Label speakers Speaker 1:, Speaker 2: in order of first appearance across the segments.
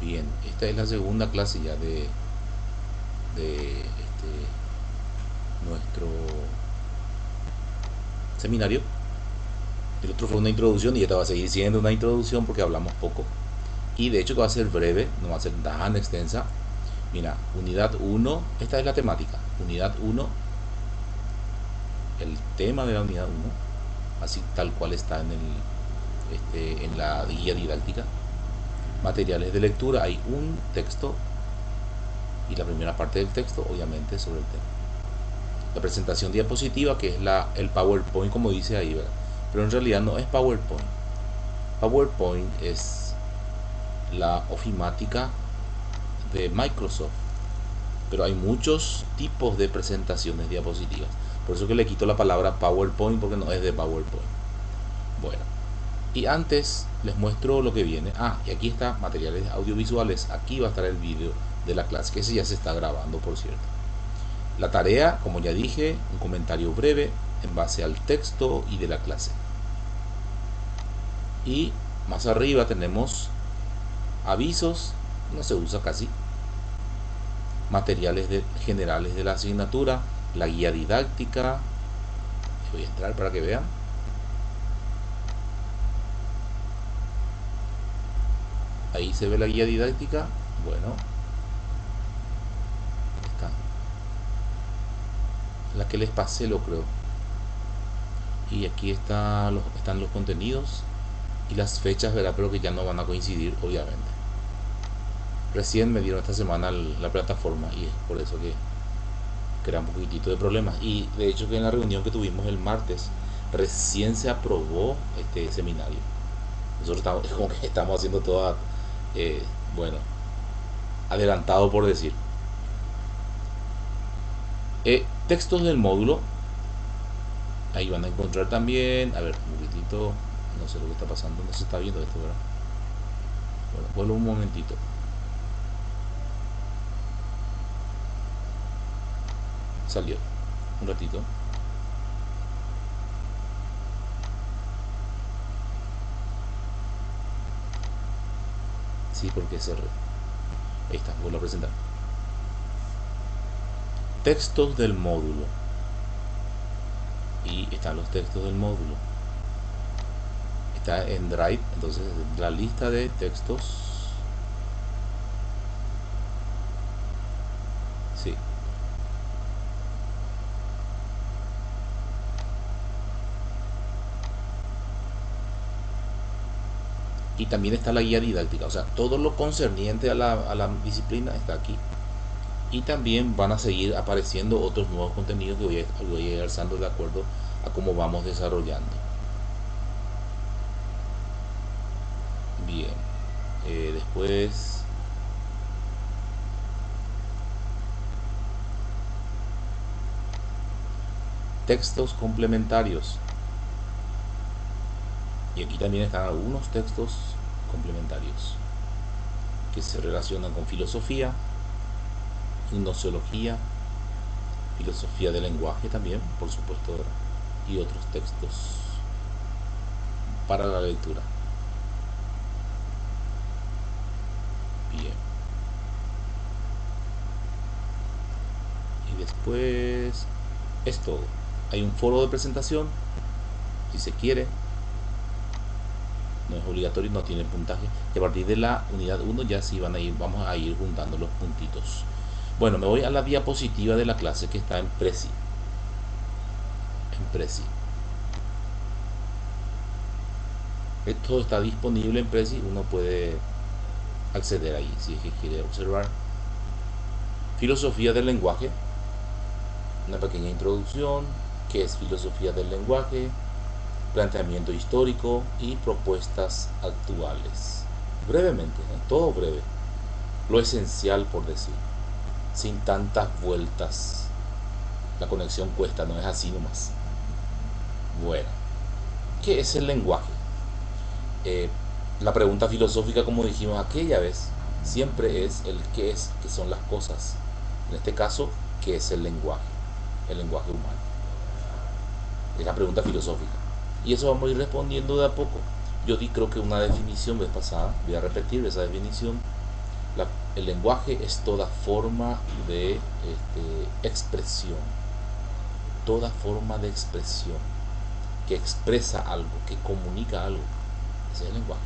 Speaker 1: Bien, esta es la segunda clase ya de nuestro seminario. El otro fue una introducción y esta va a seguir siendo una introducción porque hablamos poco. Y de hecho que va a ser breve, no va a ser tan extensa. Mira, unidad 1, esta es la temática. Unidad 1, el tema de la unidad 1, así tal cual está en la guía didáctica. Materiales de lectura, hay un texto y la primera parte del texto obviamente sobre el tema. La presentación diapositiva, que es el PowerPoint como dice ahí, ¿verdad? Pero en realidad no es PowerPoint. PowerPoint es la ofimática de Microsoft, pero hay muchos tipos de presentaciones diapositivas. Por eso que le quito la palabra PowerPoint porque no es de PowerPoint. Bueno, y antes les muestro lo que viene. Y aquí está materiales audiovisuales. Aquí va a estar el vídeo de la clase, que ese ya se está grabando, por cierto. La tarea, como ya dije, un comentario breve en base al texto y de la clase. Y más arriba tenemos avisos, no se usa casi, materiales generales de la asignatura, la guía didáctica. Voy a entrar para que vean. Ahí se ve la guía didáctica. Bueno, está la que les pasé, lo creo. Y aquí están los contenidos y las fechas, ¿verdad? Pero que ya no van a coincidir, obviamente. Recién me dieron esta semana la plataforma y es por eso que crea un poquitito de problemas. Y de hecho que en la reunión que tuvimos el martes recién se aprobó este seminario. Nosotros estamos, como que estamos haciendo todo, bueno, adelantado por decir. Textos del módulo. Ahí van a encontrar también, a ver, un poquitito, no sé lo que está pasando, no se está viendo esto, ¿verdad? Bueno, vuelvo un momentito. Salió, un ratito. Sí, porque cerré. Ahí está, vuelvo a presentar. Textos del módulo. Y están los textos del módulo. Está en Drive, entonces la lista de textos. Sí. Y también está la guía didáctica, o sea, todo lo concerniente a la disciplina está aquí. Y también van a seguir apareciendo otros nuevos contenidos que voy a ir alzando de acuerdo a cómo vamos desarrollando. Bien, después textos complementarios. Y aquí también están algunos textos complementarios que se relacionan con filosofía, gnoseología, filosofía del lenguaje también, por supuesto, y otros textos para la lectura. Bien. Y después es todo. Hay un foro de presentación, si se quiere. No es obligatorio, no tiene puntaje. Y a partir de la unidad 1 ya sí vamos a ir juntando los puntitos. Bueno, me voy a la diapositiva de la clase que está en Prezi. Esto está disponible en Prezi, uno puede acceder ahí si es que quiere observar. Filosofía del lenguaje, una pequeña introducción, qué es filosofía del lenguaje, planteamiento histórico y propuestas actuales. Brevemente, todo breve, lo esencial por decir, sin tantas vueltas. La conexión cuesta, no es así nomás. Bueno, ¿qué es el lenguaje? La pregunta filosófica, como dijimos aquella vez, siempre es el qué es, qué son las cosas. En este caso, ¿qué es el lenguaje? El lenguaje humano. Es la pregunta filosófica. Y eso vamos a ir respondiendo de a poco. Yo di creo que una definición vez pasada, voy a repetir esa definición. El lenguaje es toda forma de expresión, toda forma de expresión que expresa algo, que comunica algo. Ese es el lenguaje.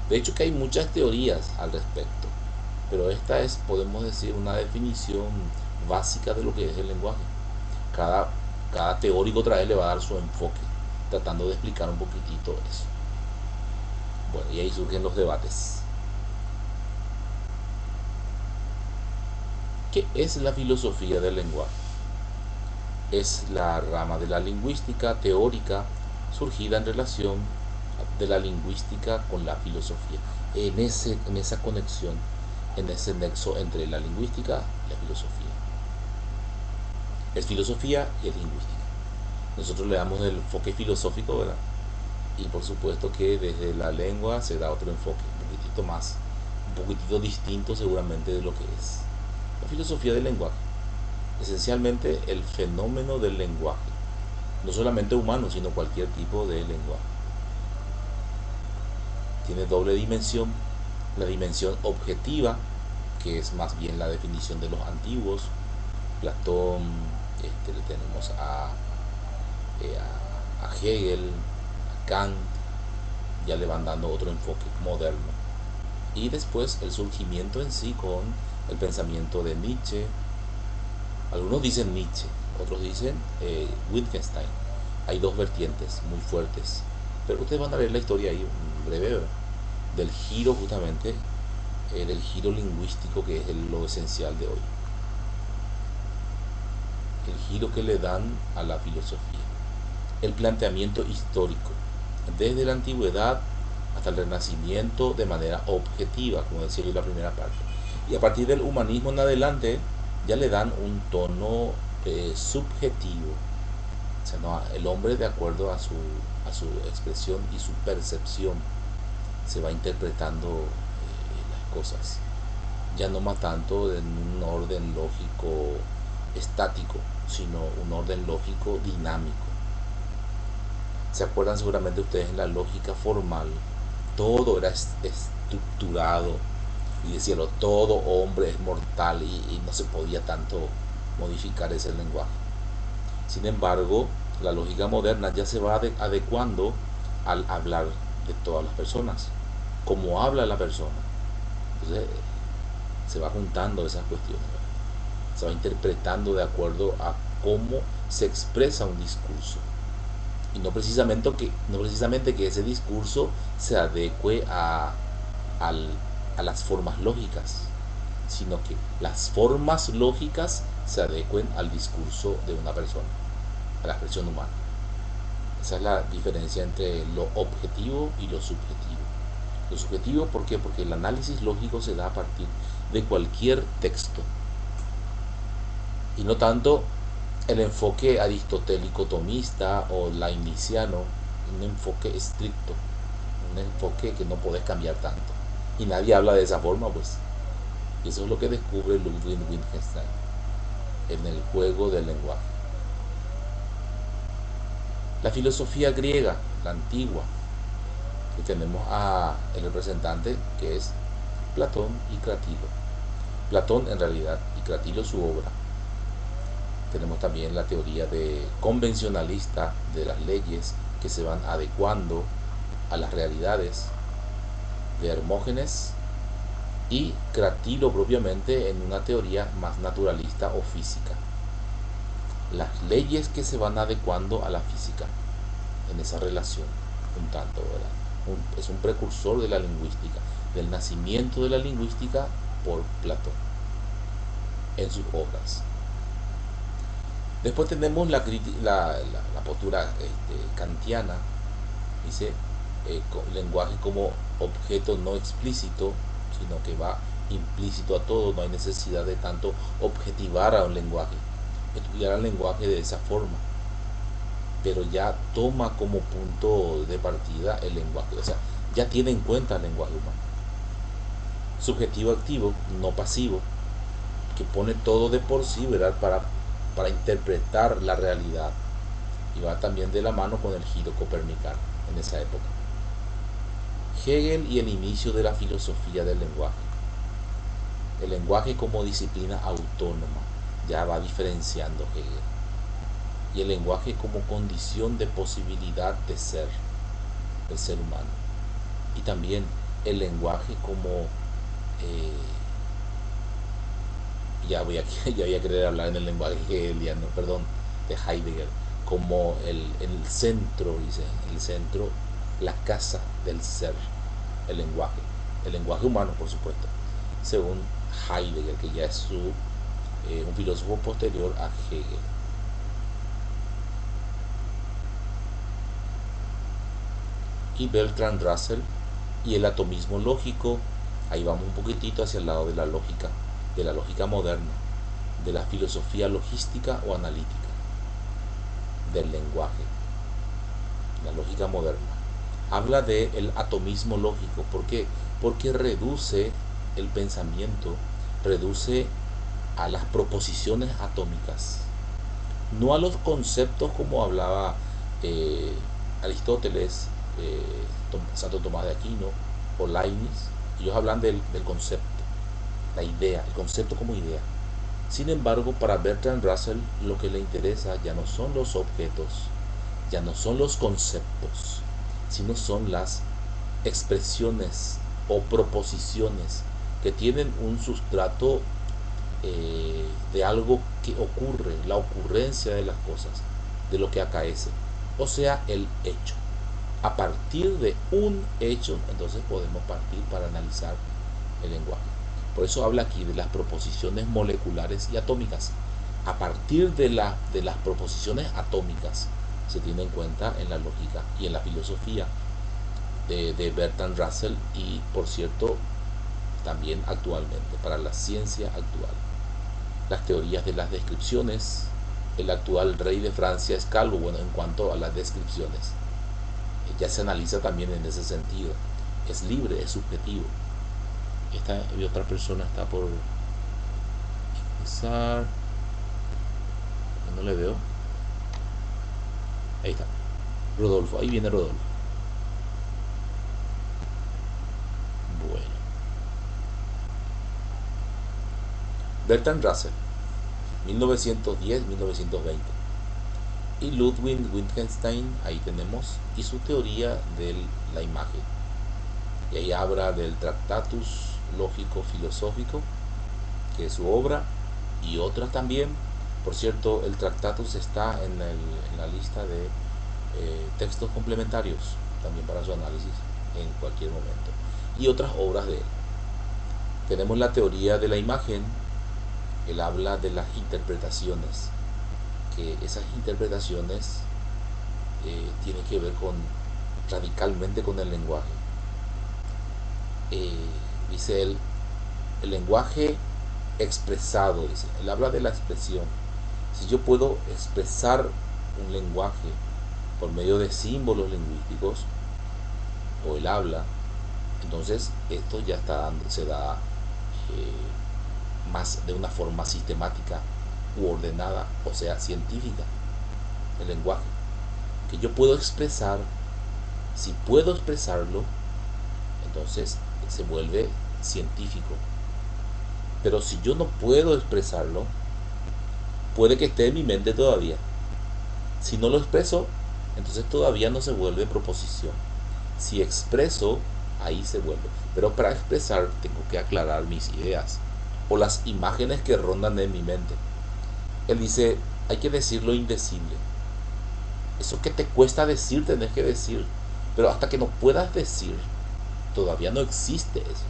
Speaker 1: De hecho que hay muchas teorías al respecto, pero esta es, podemos decir, una definición básica de lo que es el lenguaje. Cada teórico otra vez le va a dar su enfoque, tratando de explicar un poquitito eso. Bueno, y ahí surgen los debates. ¿Qué es la filosofía del lenguaje? Es la rama de la lingüística teórica surgida en relación de la lingüística con la filosofía. En esa conexión, en ese nexo entre la lingüística y la filosofía. Es filosofía y es lingüística. Nosotros le damos el enfoque filosófico, ¿verdad? Y por supuesto que desde la lengua se da otro enfoque, un poquitito distinto seguramente de lo que es la filosofía del lenguaje. Esencialmente el fenómeno del lenguaje, no solamente humano, sino cualquier tipo de lenguaje. Tiene doble dimensión, la dimensión objetiva, que es más bien la definición de los antiguos, Platón, le tenemos a Hegel, a Kant, ya le van dando otro enfoque moderno. Y después el surgimiento en sí con el pensamiento de Nietzsche. Algunos dicen Nietzsche, otros dicen Wittgenstein. Hay dos vertientes muy fuertes, pero ustedes van a ver la historia ahí, breve, del giro justamente, del giro lingüístico que es lo esencial de hoy. El giro que le dan a la filosofía. El planteamiento histórico, desde la antigüedad hasta el Renacimiento de manera objetiva, como decía yo en la primera parte. Y a partir del humanismo en adelante ya le dan un tono subjetivo. O sea, no, el hombre de acuerdo a su expresión y su percepción se va interpretando las cosas. Ya no más tanto en un orden lógico estático, sino un orden lógico dinámico. ¿Se acuerdan seguramente ustedes en la lógica formal? Todo era estructurado y decían, todo hombre es mortal y no se podía tanto modificar ese lenguaje. Sin embargo, la lógica moderna ya se va adecuando al hablar de todas las personas, como habla la persona. Entonces se va juntando esas cuestiones, ¿verdad? Se va interpretando de acuerdo a cómo se expresa un discurso. Y no precisamente que ese discurso se adecue a las formas lógicas, sino que las formas lógicas se adecuen al discurso de una persona, a la expresión humana. Esa es la diferencia entre lo objetivo y lo subjetivo. Lo subjetivo, ¿por qué? Porque el análisis lógico se da a partir de cualquier texto y no tanto el enfoque aristotélico tomista o leibniziano, un enfoque estricto, un enfoque que no podés cambiar tanto. Y nadie habla de esa forma, pues. Y eso es lo que descubre Ludwig Wittgenstein en el juego del lenguaje. La filosofía griega, la antigua, que tenemos a el representante que es Platón y Cratilo. Platón en realidad y Cratilo su obra. Tenemos también la teoría de convencionalista de las leyes que se van adecuando a las realidades, de Hermógenes, y Cratilo propiamente en una teoría más naturalista o física. Las leyes que se van adecuando a la física en esa relación, un tanto, ¿verdad? Es un precursor de la lingüística, del nacimiento de la lingüística por Platón en sus obras. Después tenemos la postura kantiana, dice lenguaje como objeto no explícito, sino que va implícito a todo, no hay necesidad de tanto objetivar a un lenguaje, estudiar al lenguaje de esa forma, pero ya toma como punto de partida el lenguaje, o sea, ya tiene en cuenta el lenguaje humano. Subjetivo activo, no pasivo, que pone todo de por sí, ¿verdad? Para interpretar la realidad, y va también de la mano con el giro copernicano en esa época. Hegel y el inicio de la filosofía del lenguaje. El lenguaje como disciplina autónoma, ya va diferenciando Hegel. Y el lenguaje como condición de posibilidad de ser del ser humano. Y también el lenguaje como eh, ya voy a querer hablar en el lenguaje hegeliano, perdón, de Heidegger, como el centro, dice, el centro, la casa del ser, el lenguaje humano, por supuesto, según Heidegger, que ya es un filósofo posterior a Hegel. Y Bertrand Russell y el atomismo lógico, ahí vamos un poquitito hacia el lado de la lógica moderna, de la filosofía logística o analítica, del lenguaje, la lógica moderna. Habla del atomismo lógico, ¿por qué? Porque reduce el pensamiento, reduce a las proposiciones atómicas, no a los conceptos como hablaba Aristóteles, Santo Tomás de Aquino o Leibniz. Ellos hablan del concepto, la idea, el concepto como idea. Sin embargo, para Bertrand Russell lo que le interesa ya no son los objetos, ya no son los conceptos, sino son las expresiones o proposiciones que tienen un sustrato de algo que ocurre, la ocurrencia de las cosas, de lo que acaece, o sea, el hecho. A partir de un hecho, entonces podemos partir para analizar el lenguaje. Por eso habla aquí de las proposiciones moleculares y atómicas. A partir de las proposiciones atómicas se tiene en cuenta en la lógica y en la filosofía de Bertrand Russell y, por cierto, también actualmente, para la ciencia actual. Las teorías de las descripciones, el actual rey de Francia es Calvo, bueno, en cuanto a las descripciones, ya se analiza también en ese sentido. Es libre, es subjetivo. Esta otra persona está por empezar. No le veo. Ahí está. Rodolfo, ahí viene Rodolfo. Bueno. Bertrand Russell, 1910-1920. Y Ludwig Wittgenstein, ahí tenemos, y su teoría de la imagen. Y ahí habla del Tractatus Lógico-Filosófico, que es su obra, y otras también. Por cierto, el Tractatus está en la lista de textos complementarios, también para su análisis en cualquier momento. Y otras obras de él. Tenemos la teoría de la imagen. Él habla de las interpretaciones, que esas interpretaciones tienen que ver radicalmente con el lenguaje. Dice él, el lenguaje expresado, dice, él habla de la expresión. Si yo puedo expresar un lenguaje por medio de símbolos lingüísticos, o él habla, entonces esto ya se da más de una forma sistemática u ordenada, o sea, científica, el lenguaje. Que yo puedo expresar, si puedo expresarlo, entonces se vuelve científico. Pero si yo no puedo expresarlo, puede que esté en mi mente todavía. Si no lo expreso, entonces todavía no se vuelve proposición. Si expreso, ahí se vuelve. Pero para expresar tengo que aclarar mis ideas o las imágenes que rondan en mi mente. Él dice, hay que decir lo indecible. Eso que te cuesta decir, tenés que decir. Pero hasta que no puedas decir, todavía no existe eso.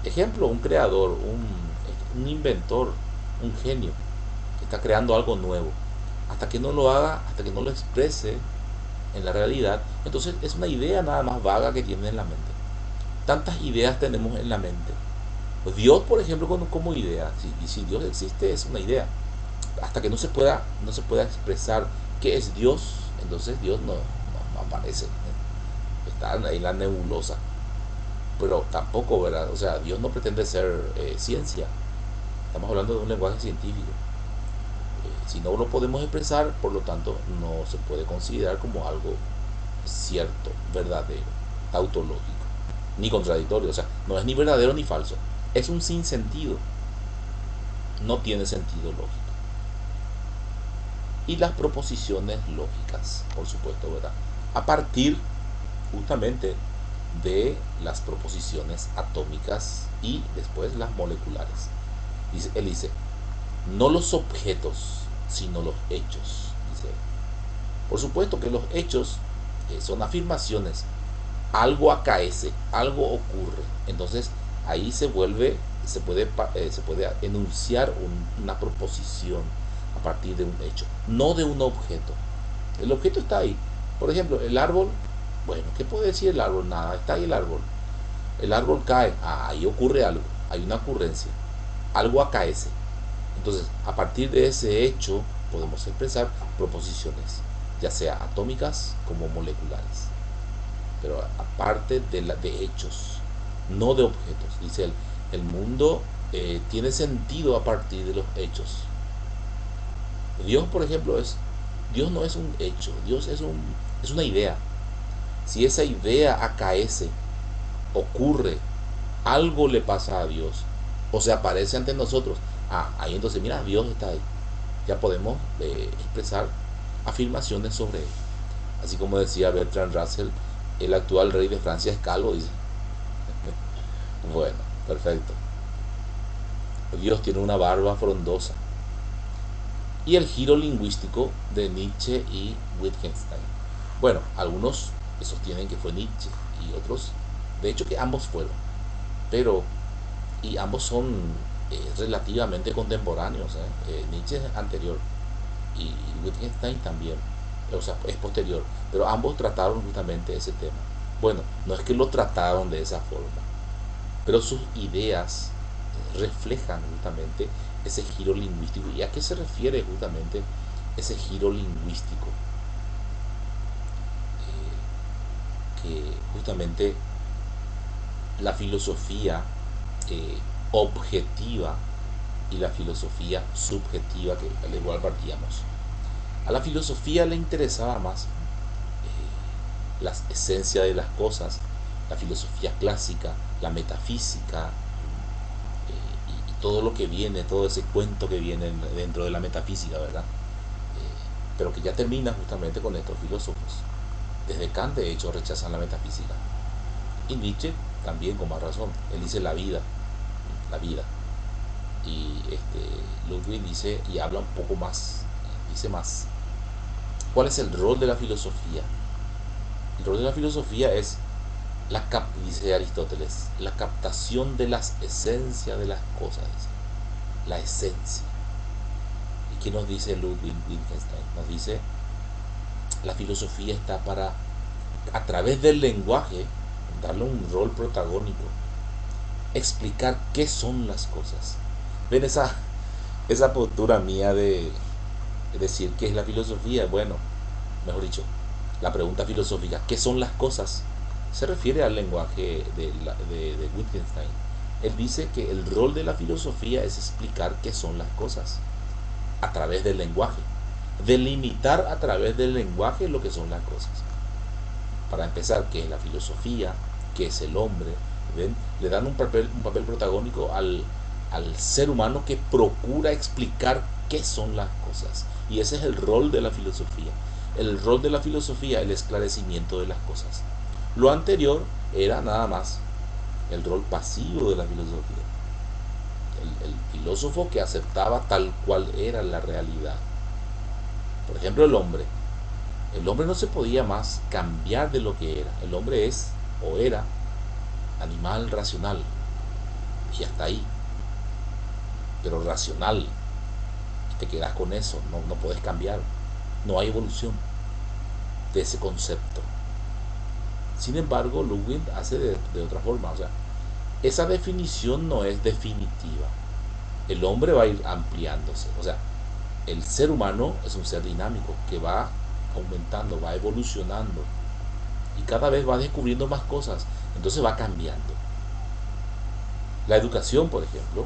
Speaker 1: Ejemplo, un creador, un inventor, un genio, que está creando algo nuevo. Hasta que no lo haga, hasta que no lo exprese en la realidad, entonces es una idea nada más vaga que tiene en la mente. Tantas ideas tenemos en la mente. Pues Dios, por ejemplo, como idea, si Dios existe, es una idea. Hasta que no se pueda expresar qué es Dios, entonces Dios no aparece. Está ahí en la nebulosa. Pero tampoco, ¿verdad? O sea, Dios no pretende ser ciencia. Estamos hablando de un lenguaje científico. Si no lo podemos expresar, por lo tanto, no se puede considerar como algo cierto, verdadero, tautológico, ni contradictorio. O sea, no es ni verdadero ni falso. es un sinsentido, no tiene sentido lógico. Y las proposiciones lógicas, por supuesto, ¿verdad? A partir justamente de las proposiciones atómicas y después las moleculares. Él dice, no los objetos, sino los hechos, dice él. Por supuesto que los hechos son afirmaciones, algo acaece, algo ocurre. Entonces ahí se puede enunciar una proposición a partir de un hecho, no de un objeto. El objeto está ahí. Por ejemplo, el árbol, bueno, ¿qué puede decir el árbol? Nada, está ahí el árbol. El árbol cae, ahí ocurre algo, hay una ocurrencia, algo acaece. Entonces, a partir de ese hecho podemos expresar proposiciones, ya sea atómicas como moleculares, pero aparte de hechos, no de objetos. Dice él, el mundo tiene sentido a partir de los hechos. Dios, por ejemplo, Dios no es un hecho, Dios es una idea. Si esa idea acaece, ocurre, algo le pasa a Dios, o se aparece ante nosotros, ahí entonces, mira, Dios está ahí. Ya podemos expresar afirmaciones sobre él. Así como decía Bertrand Russell, el actual rey de Francia es calvo, dice. Bueno, perfecto. Dios tiene una barba frondosa. Y el giro lingüístico de Nietzsche y Wittgenstein. Bueno, algunos sostienen que fue Nietzsche y otros, de hecho, que ambos fueron. Pero, y ambos son relativamente contemporáneos. Nietzsche es anterior y Wittgenstein también, o sea, es posterior. Pero ambos trataron justamente ese tema. Bueno, no es que lo trataron de esa forma, pero sus ideas reflejan justamente ese giro lingüístico. ¿Y a qué se refiere justamente ese giro lingüístico? Que justamente la filosofía objetiva y la filosofía subjetiva, que al igual partíamos. A la filosofía le interesaba más la esencia de las cosas, la filosofía clásica, la metafísica, y todo lo que viene, todo ese cuento que viene dentro de la metafísica, ¿verdad? Pero que ya termina justamente con estos filósofos. Desde Kant, de hecho, rechazan la metafísica. Y Nietzsche también, con más razón. Él dice la vida. Y Ludwig dice, y habla un poco más, dice más. ¿Cuál es el rol de la filosofía? El rol de la filosofía es, dice Aristóteles, la captación de las esencias de las cosas. Dice. La esencia. ¿Y qué nos dice Ludwig Wittgenstein? Nos dice, la filosofía está para, a través del lenguaje, darle un rol protagónico, explicar qué son las cosas. ¿Ven esa postura mía de decir qué es la filosofía? Bueno, mejor dicho, la pregunta filosófica, ¿qué son las cosas? Se refiere al lenguaje de Wittgenstein. Él dice que el rol de la filosofía es explicar qué son las cosas a través del lenguaje, delimitar a través del lenguaje lo que son las cosas. Para empezar, ¿qué es la filosofía? ¿Qué es el hombre? ¿Ven? Le dan un papel protagónico al ser humano que procura explicar qué son las cosas. Y ese es el rol de la filosofía. El rol de la filosofía, el esclarecimiento de las cosas. Lo anterior era nada más el rol pasivo de la filosofía. El filósofo que aceptaba tal cual era la realidad. Por ejemplo, el hombre. El hombre no se podía más cambiar de lo que era. El hombre es o era animal racional. Y hasta ahí. Pero racional. Te quedas con eso. No puedes cambiar. No hay evolución de ese concepto. Sin embargo, Ludwig hace de otra forma. O sea, esa definición no es definitiva. El hombre va a ir ampliándose. O sea, el ser humano es un ser dinámico que va aumentando, va evolucionando y cada vez va descubriendo más cosas, entonces va cambiando. La educación, por ejemplo,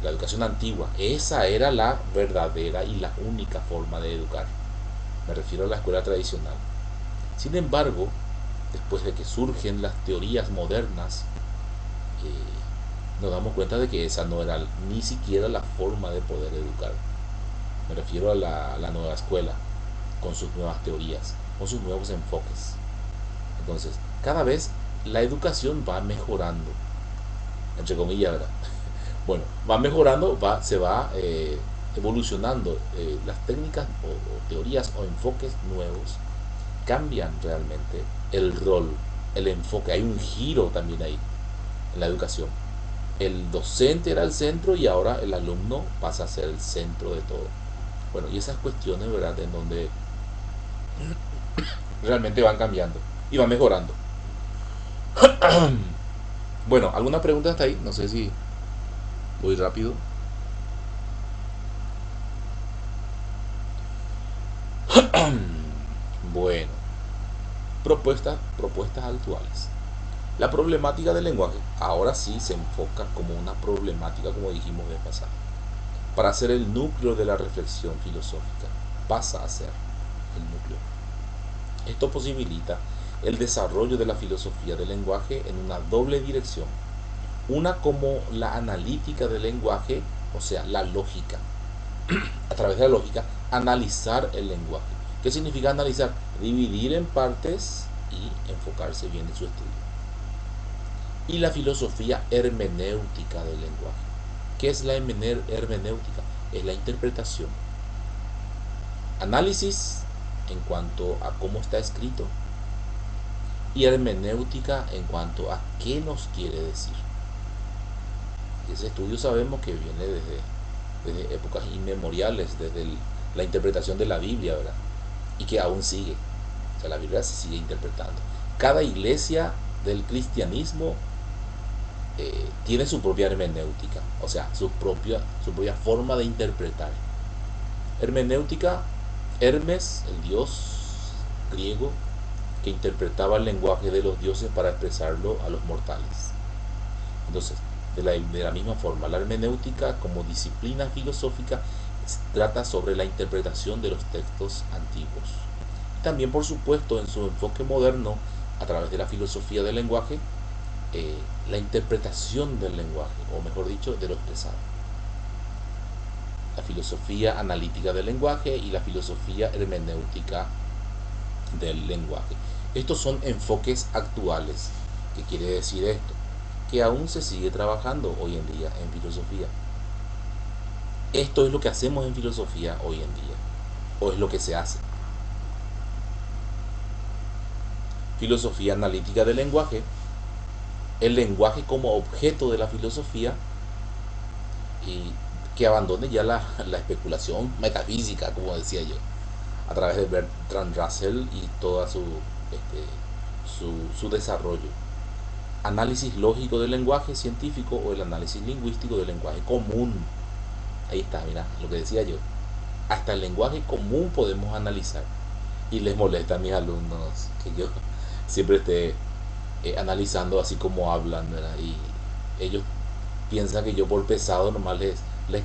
Speaker 1: la educación antigua, esa era la verdadera y la única forma de educar. Me refiero a la escuela tradicional. Sin embargo, después de que surgen las teorías modernas, nos damos cuenta de que esa no era ni siquiera la forma de poder educar. Me refiero a la nueva escuela, con sus nuevas teorías, con sus nuevos enfoques. Entonces, cada vez la educación va mejorando, entre comillas, ¿verdad? Bueno, va mejorando, se va evolucionando. Las técnicas o teorías o enfoques nuevos cambian realmente el rol, el enfoque. Hay un giro también ahí en la educación. El docente era el centro y ahora el alumno pasa a ser el centro de todo. Bueno, y esas cuestiones, ¿verdad? En donde realmente van cambiando y van mejorando. Bueno, ¿alguna pregunta hasta ahí? No sé si voy rápido. Bueno, propuestas actuales. La problemática del lenguaje ahora sí se enfoca como una problemática, como dijimos vez pasada, para ser el núcleo de la reflexión filosófica. Pasa a ser el núcleo. Esto posibilita el desarrollo de la filosofía del lenguaje en una doble dirección. Una como la analítica del lenguaje, o sea, la lógica. A través de la lógica, analizar el lenguaje. ¿Qué significa analizar? Dividir en partes y enfocarse bien en su estudio. Y la filosofía hermenéutica del lenguaje. ¿Qué es la hermenéutica? Es la interpretación. Análisis en cuanto a cómo está escrito y hermenéutica en cuanto a qué nos quiere decir. Ese estudio sabemos que viene desde épocas inmemoriales, desde la interpretación de la Biblia, ¿verdad? Y que aún sigue. O sea, la Biblia se sigue interpretando. Cada iglesia del cristianismo tiene su propia hermenéutica, o sea, su propia forma de interpretar. Hermenéutica, Hermes, el dios griego, que interpretaba el lenguaje de los dioses para expresarlo a los mortales. Entonces, de la misma forma, la hermenéutica como disciplina filosófica trata sobre la interpretación de los textos antiguos. También, por supuesto, en su enfoque moderno, a través de la filosofía del lenguaje, la interpretación del lenguaje, o mejor dicho, de lo expresado. La filosofía analítica del lenguaje y la filosofía hermenéutica del lenguaje. Estos son enfoques actuales. ¿Qué quiere decir esto? Que aún se sigue trabajando hoy en día en filosofía. Esto es lo que hacemos en filosofía hoy en día, o es lo que se hace. Filosofía analítica del lenguaje, el lenguaje como objeto de la filosofía, y que abandone ya la especulación metafísica, como decía yo, a través de Bertrand Russell y todo su desarrollo. Análisis lógico del lenguaje científico o el análisis lingüístico del lenguaje común. Ahí está, mira, lo que decía yo. Hasta el lenguaje común podemos analizar. Y les molesta a mis alumnos que yo siempre esté analizando así como hablan, ¿verdad? Y ellos piensan que yo por pesado nomás les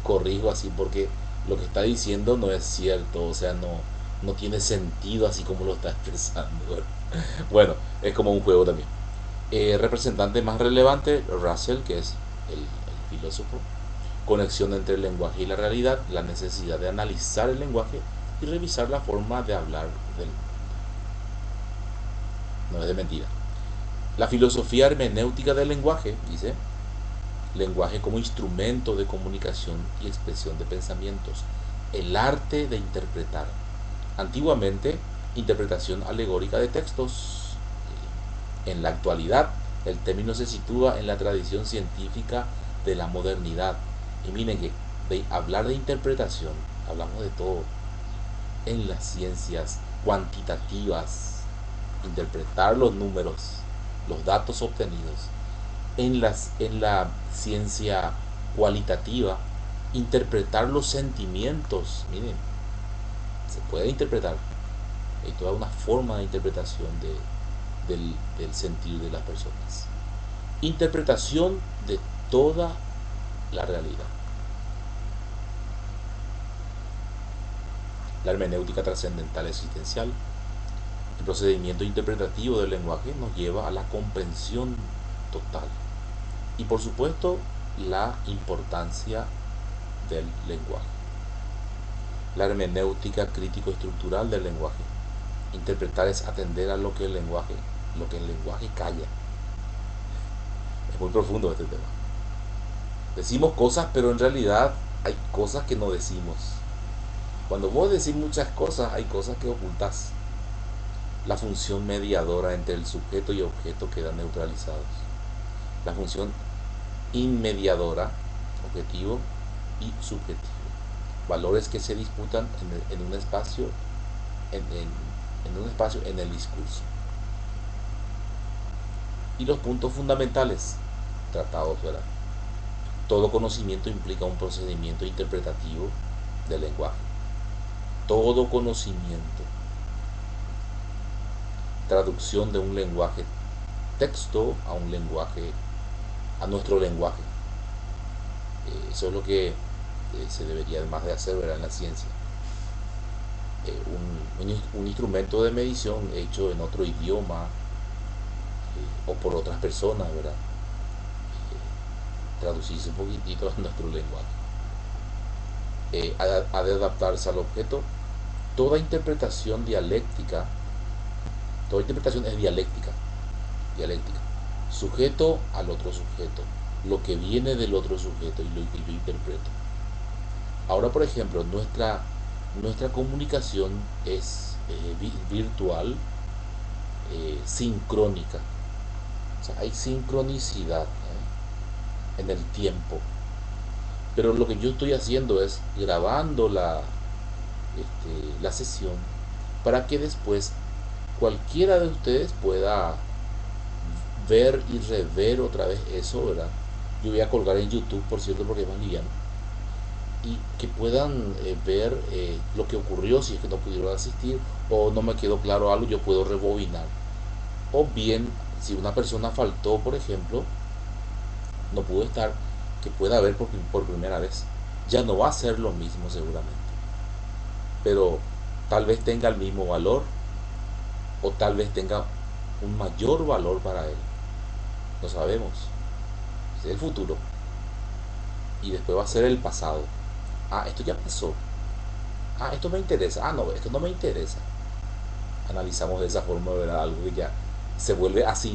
Speaker 1: corrijo así porque lo que está diciendo no es cierto, o sea, no tiene sentido así como lo está expresando. Bueno, es como un juego también. Representante más relevante, Russell, que es el filósofo. Conexión entre el lenguaje y la realidad, la necesidad de analizar el lenguaje y revisar la forma de hablar del mundo. No es de mentira. La filosofía hermenéutica del lenguaje, dice, lenguaje como instrumento de comunicación y expresión de pensamientos, el arte de interpretar. Antiguamente, interpretación alegórica de textos. En la actualidad, el término se sitúa en la tradición científica de la modernidad. Y miren que de hablar de interpretación, hablamos de todo. En las ciencias cuantitativas, interpretar los números, los datos obtenidos. En la ciencia cualitativa, interpretar los sentimientos. Miren, se puede interpretar. Hay toda una forma de interpretación del sentir de las personas. Interpretación de toda la realidad. La hermenéutica trascendental existencial. El procedimiento interpretativo del lenguaje nos lleva a la comprensión total. Y por supuesto, la importancia del lenguaje. La hermenéutica crítico-estructural del lenguaje. Interpretar es atender a lo que el lenguaje calla. Es muy profundo este tema. Decimos cosas, pero en realidad hay cosas que no decimos. Cuando vos decís muchas cosas, hay cosas que ocultás. La función mediadora entre el sujeto y objeto queda neutralizados. La función inmediadora, objetivo y subjetivo. Valores que se disputan en un espacio, en un espacio en el discurso. Y los puntos fundamentales tratados, ¿verdad? Todo conocimiento implica un procedimiento interpretativo del lenguaje. Todo conocimiento. Traducción de un lenguaje texto a un lenguaje, a nuestro lenguaje. Eso es lo que se debería más de hacer, ¿verdad?, en la ciencia. Un instrumento de medición hecho en otro idioma o por otras personas, ¿verdad? Traducirse un poquitito a nuestro lenguaje. Ha de adaptarse al objeto. Toda interpretación dialéctica, toda interpretación es dialéctica. Sujeto al otro sujeto, lo que viene del otro sujeto y lo que yo interpreto. Ahora, por ejemplo, nuestra comunicación es virtual, sincrónica. O sea, hay sincronicidad en el tiempo. Pero lo que yo estoy haciendo es grabando la sesión para que después cualquiera de ustedes pueda ver y rever otra vez eso, ¿verdad? Yo voy a colgar en YouTube, por cierto, porque es más liviano. Y que puedan ver lo que ocurrió si es que no pudieron asistir o no me quedó claro algo, yo puedo rebobinar. O bien, si una persona faltó, por ejemplo, no pudo estar, que pueda ver por primera vez. Ya no va a ser lo mismo seguramente, pero tal vez tenga el mismo valor o tal vez tenga un mayor valor para él. No sabemos. Es el futuro. Y después va a ser el pasado. Ah, esto ya pasó. Ah, esto me interesa. Ah, no, esto no me interesa. Analizamos de esa forma, ¿verdad? Algo que ya se vuelve así.